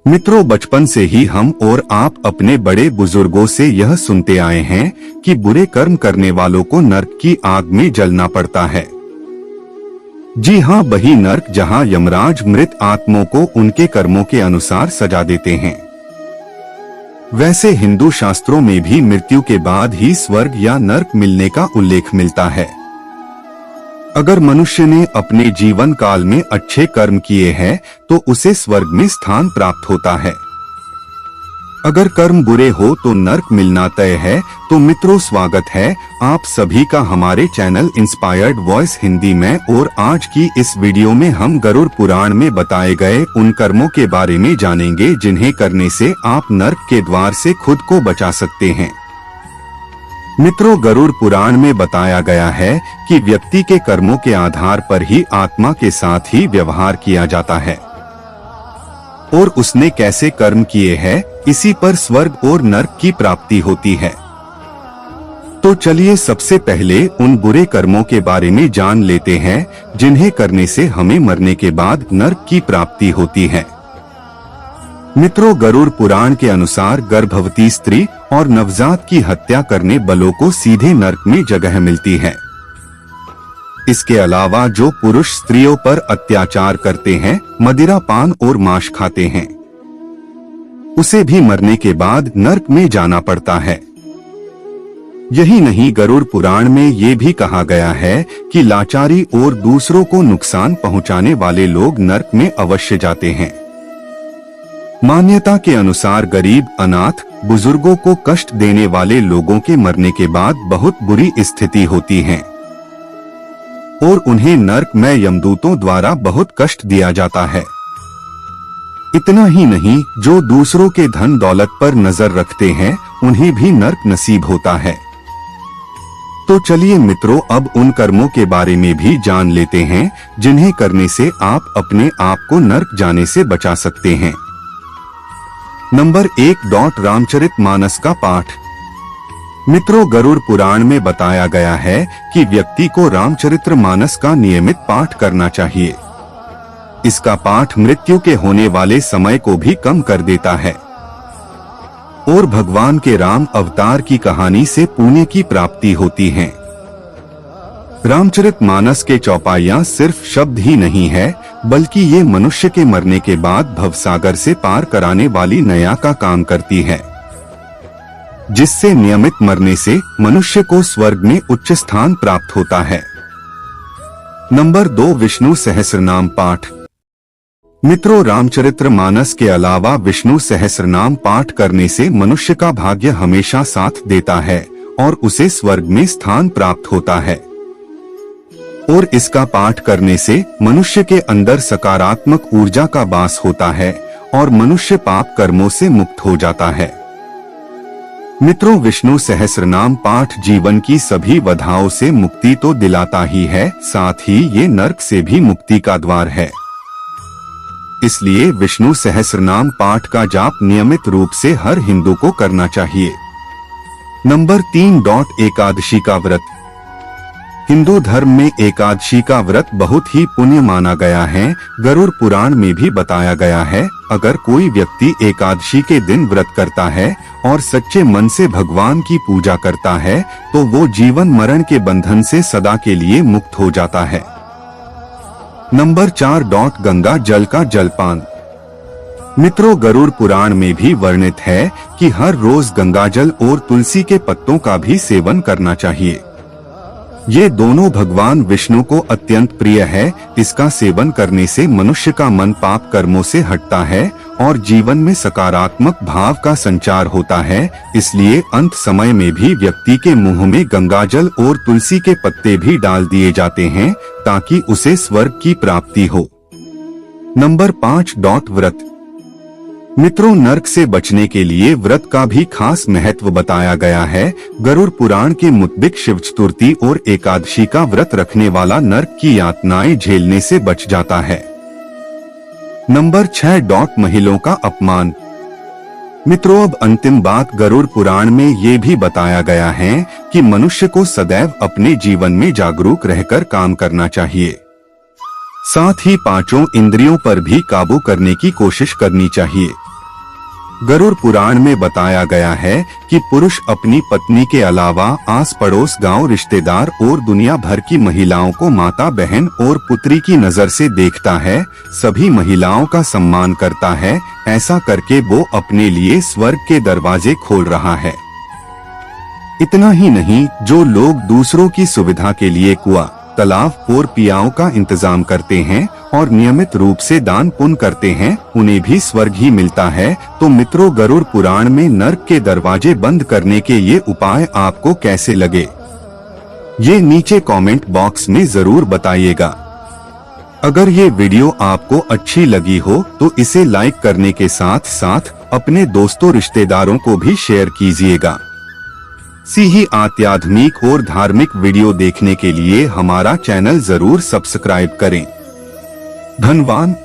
मित्रों, बचपन से ही हम और आप अपने बड़े बुजुर्गों से यह सुनते आए हैं कि बुरे कर्म करने वालों को नरक की आग में जलना पड़ता है। जी हाँ, वही नरक जहाँ यमराज मृत आत्माओं को उनके कर्मों के अनुसार सजा देते हैं। वैसे हिंदू शास्त्रों में भी मृत्यु के बाद ही स्वर्ग या नरक मिलने का उल्लेख मिलता है। अगर मनुष्य ने अपने जीवन काल में अच्छे कर्म किए हैं तो उसे स्वर्ग में स्थान प्राप्त होता है। अगर कर्म बुरे हो तो नरक मिलना तय है। तो मित्रों, स्वागत है आप सभी का हमारे चैनल इंस्पायर्ड वॉइस हिंदी में। और आज की इस वीडियो में हम गरुड़ पुराण में बताए गए उन कर्मों के बारे में जानेंगे जिन्हें करने से आप नरक के द्वार से खुद को बचा सकते हैं। मित्रों, गरुड़ पुराण में बताया गया है कि व्यक्ति के कर्मों के आधार पर ही आत्मा के साथ ही व्यवहार किया जाता है और उसने कैसे कर्म किए हैं इसी पर स्वर्ग और नरक की प्राप्ति होती है। तो चलिए सबसे पहले उन बुरे कर्मों के बारे में जान लेते हैं जिन्हें करने से हमें मरने के बाद नरक की प्राप्ति होती है। मित्रों, गरुड़ पुराण के अनुसार गर्भवती स्त्री और नवजात की हत्या करने वालों को सीधे नरक में जगह मिलती है। इसके अलावा जो पुरुष स्त्रियों पर अत्याचार करते हैं, मदिरा पान और मांस खाते हैं, उसे भी मरने के बाद नरक में जाना पड़ता है। यही नहीं, गरुड़ पुराण में ये भी कहा गया है कि लाचारी और दूसरों को नुकसान पहुंचाने वाले लोग नरक में अवश्य जाते हैं। मान्यता के अनुसार गरीब, अनाथ, बुजुर्गों को कष्ट देने वाले लोगों के मरने के बाद बहुत बुरी स्थिति होती है और उन्हें नरक में यमदूतों द्वारा बहुत कष्ट दिया जाता है। इतना ही नहीं, जो दूसरों के धन दौलत पर नजर रखते हैं उन्हें भी नरक नसीब होता है। तो चलिए मित्रों, अब उन कर्मों के बारे में भी जान लेते हैं जिन्हें करने से आप अपने आप को नरक जाने से बचा सकते हैं। नंबर 1, रामचरितमानस का पाठ। मित्रों, गरुड़ पुराण में बताया गया है कि व्यक्ति को रामचरितमानस का नियमित पाठ करना चाहिए। इसका पाठ मृत्यु के होने वाले समय को भी कम कर देता है और भगवान के राम अवतार की कहानी से पुण्य की प्राप्ति होती है। रामचरितमानस के चौपाइयां सिर्फ शब्द ही नहीं है, बल्कि ये मनुष्य के मरने के बाद भवसागर से पार कराने वाली नया का काम करती है, जिससे नियमित मरने से मनुष्य को स्वर्ग में उच्च स्थान प्राप्त होता है। नंबर 2, विष्णु सहस्रनाम पाठ। मित्रों, रामचरितमानस के अलावा विष्णु सहस्रनाम पाठ करने से मनुष्य का भाग्य हमेशा साथ देता है और उसे स्वर्ग में स्थान प्राप्त होता है। और इसका पाठ करने से मनुष्य के अंदर सकारात्मक ऊर्जा का वास होता है और मनुष्य पाप कर्मों से मुक्त हो जाता है। मित्रों, विष्णु सहस्रनाम पाठ जीवन की सभी बाधाओं से मुक्ति तो दिलाता ही है, साथ ही ये नरक से भी मुक्ति का द्वार है। इसलिए विष्णु सहस्रनाम पाठ का जाप नियमित रूप से हर हिंदू को करना चाहिए। नंबर 3, एकादशी का व्रत। हिंदू धर्म में एकादशी का व्रत बहुत ही पुण्य माना गया है। गरुड़ पुराण में भी बताया गया है, अगर कोई व्यक्ति एकादशी के दिन व्रत करता है और सच्चे मन से भगवान की पूजा करता है तो वो जीवन मरण के बंधन से सदा के लिए मुक्त हो जाता है। नंबर 4, गंगा जल का जलपान। मित्रों, गरुड़ पुराण में भी वर्णित है कि हर रोज गंगाजल और तुलसी के पत्तों का भी सेवन करना चाहिए। ये दोनों भगवान विष्णु को अत्यंत प्रिय है। इसका सेवन करने से मनुष्य का मन पाप कर्मों से हटता है और जीवन में सकारात्मक भाव का संचार होता है। इसलिए अंत समय में भी व्यक्ति के मुंह में गंगाजल और तुलसी के पत्ते भी डाल दिए जाते हैं ताकि उसे स्वर्ग की प्राप्ति हो। नंबर 5, व्रत। मित्रों, नरक से बचने के लिए व्रत का भी खास महत्व बताया गया है। गरुड़ पुराण के मुताबिक शिव चतुर्थी और एकादशी का व्रत रखने वाला नरक की यातनाएं झेलने से बच जाता है। नंबर 6, महिलाओं का अपमान। मित्रों, अब अंतिम बात, गरुड़ पुराण में ये भी बताया गया है कि मनुष्य को सदैव अपने जीवन में जागरूक रहकर काम करना चाहिए। साथ ही पांचों इंद्रियों पर भी काबू करने की कोशिश करनी चाहिए। गरुड़ पुराण में बताया गया है कि पुरुष अपनी पत्नी के अलावा आस पड़ोस, गांव, रिश्तेदार और दुनिया भर की महिलाओं को माता, बहन और पुत्री की नजर से देखता है, सभी महिलाओं का सम्मान करता है। ऐसा करके वो अपने लिए स्वर्ग के दरवाजे खोल रहा है। इतना ही नहीं, जो लोग दूसरों की सुविधा के लिए कुआं, तालाब और पियाओं का इंतजाम करते हैं और नियमित रूप से दान पुण्य करते हैं, उन्हें भी स्वर्ग ही मिलता है। तो मित्रों, गरुड़ पुराण में नर्क के दरवाजे बंद करने के ये उपाय आपको कैसे लगे, ये नीचे कमेंट बॉक्स में जरूर बताइएगा। अगर ये वीडियो आपको अच्छी लगी हो तो इसे लाइक करने के साथ साथ अपने दोस्तों, रिश्तेदारों को भी शेयर कीजिएगा। सी ही आध्यात्मिक और धार्मिक वीडियो देखने के लिए हमारा चैनल जरूर सब्सक्राइब करें। धन्यवाद।